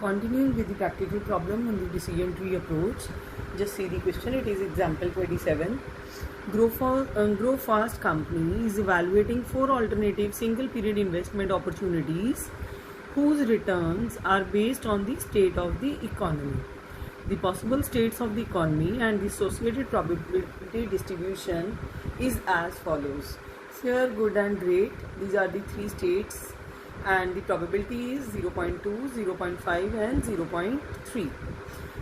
Continuing with the practical problem on the decision tree approach, just see the question. It is example 27. Grow Fast company is evaluating 4 alternative single period investment opportunities whose returns are based on the state of the economy. The possible states of the economy and the associated probability distribution is as follows. Fair, good and great. These are the 3 states and the probability is 0.2, 0.5 and 0.3.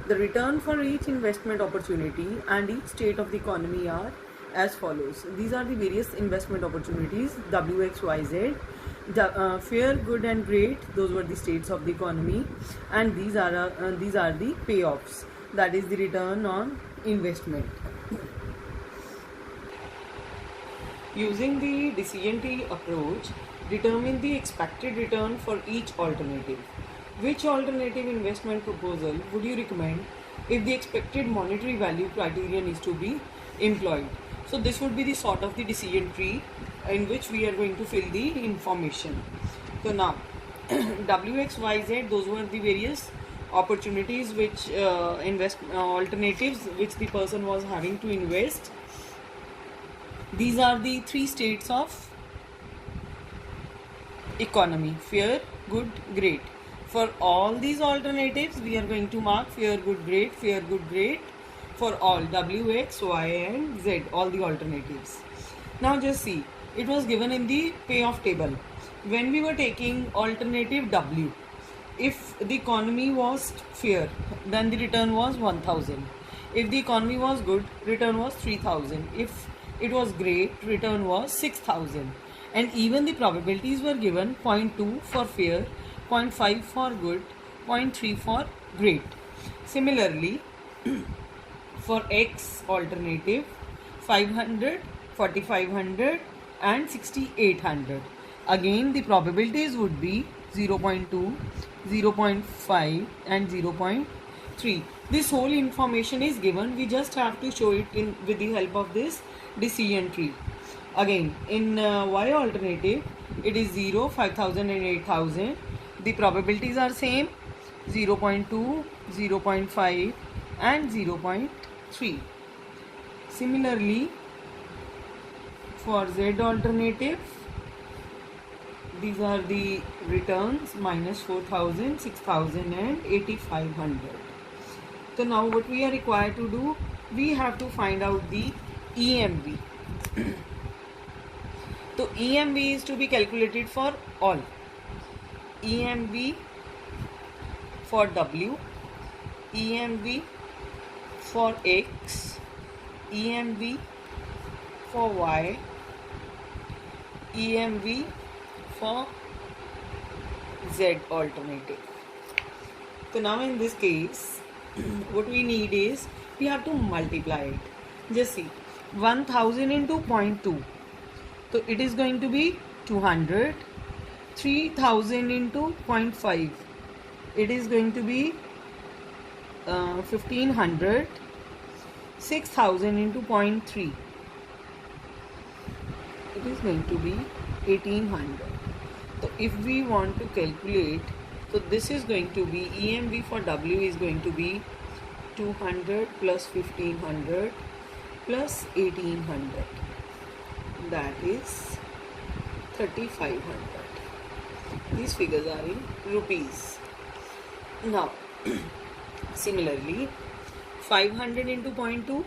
The return for each investment opportunity and each state of the economy are as follows. These are the various investment opportunities W, X, Y, Z. Fair, good and great, those were the states of the economy, and these are the payoffs, that is the return on investment. Using the decision tree approach, determine the expected return for each alternative. Which alternative investment proposal would you recommend if the expected monetary value criterion is to be employed? So this would be the sort of the decision tree in which we are going to fill the information. So now W, X, Y, Z, those were the various opportunities which alternatives which the person was having to invest. These are the 3 states of economy: fair, good, great. For all these alternatives we are going to mark fair, good, great, fair, good, great for all W, X, Y and Z, all the alternatives. Now just see, it was given in the payoff table. When we were taking alternative W, if the economy was fair, then the return was 1000. If the economy was good, return was 3000. If it was great, return was 6000. And even the probabilities were given: 0.2 for fair, 0.5 for good, 0.3 for great. Similarly, for X alternative, 500, 4500 and 6800. Again the probabilities would be 0.2, 0.5 and 0.3. This whole information is given. We just have to show it in with the help of this decision tree. Again, in Y alternative, it is 0, 5000 and 8000. The probabilities are same: 0.2, 0.5 and 0.3. Similarly, for Z alternative, these are the returns: minus 4000, 6000 and 8500. So now what we are required to do, we have to find out the EMV. So EMV is to be calculated for all. EMV for W, EMV for X, EMV for Y, EMV for Z alternative. So now in this case, what we need is, we have to multiply it. Just see, 1000 into 0.2. So it is going to be 200. 3000 into 0.5. It is going to be 1500. 6000 into 0.3. It is going to be 1800. So if we want to calculate, so this is going to be, EMV for W is going to be 200 plus 1500 plus 1800. That is 3500. These figures are in rupees. Now similarly, 500 into 0.2,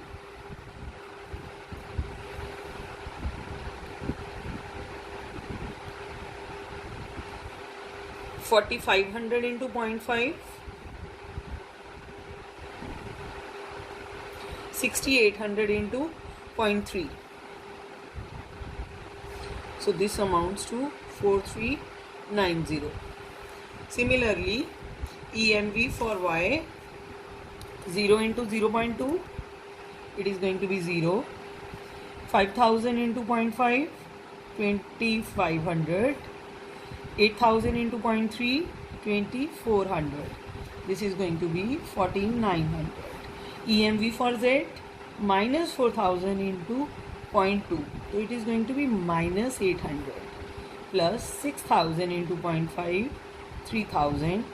4500 into 0.5, 6800 into 0.3. So this amounts to 4390. Similarly, EMV for Y, 0 into 0.2, it is going to be 0. 5000 into 0.5, 2500. 8000 into 0.3, 2400. This is going to be 14900. EMV for Z, minus 4000 into 0.2. So it is going to be minus 800 plus 6000 into 0.5, 3000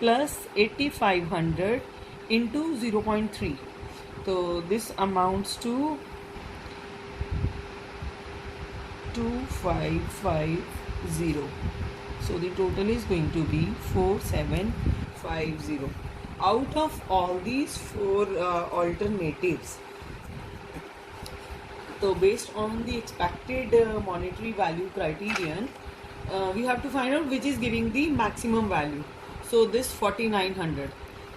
plus 8500 into 0.3. So this amounts to 2550. So the total is going to be 4750. Out of all these four alternatives, so based on the expected monetary value criterion, we have to find out which is giving the maximum value. So this 4900,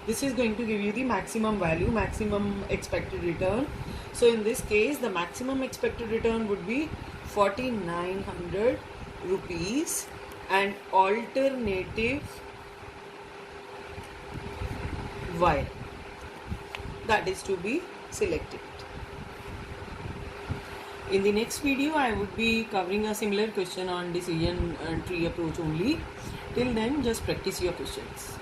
this is going to give you the maximum value, maximum expected return. So in this case, the maximum expected return would be 4900 rupees, and alternative Y, that is to be selected. In the next video, I would be covering a similar question on decision tree approach only. Till then, just practice your questions.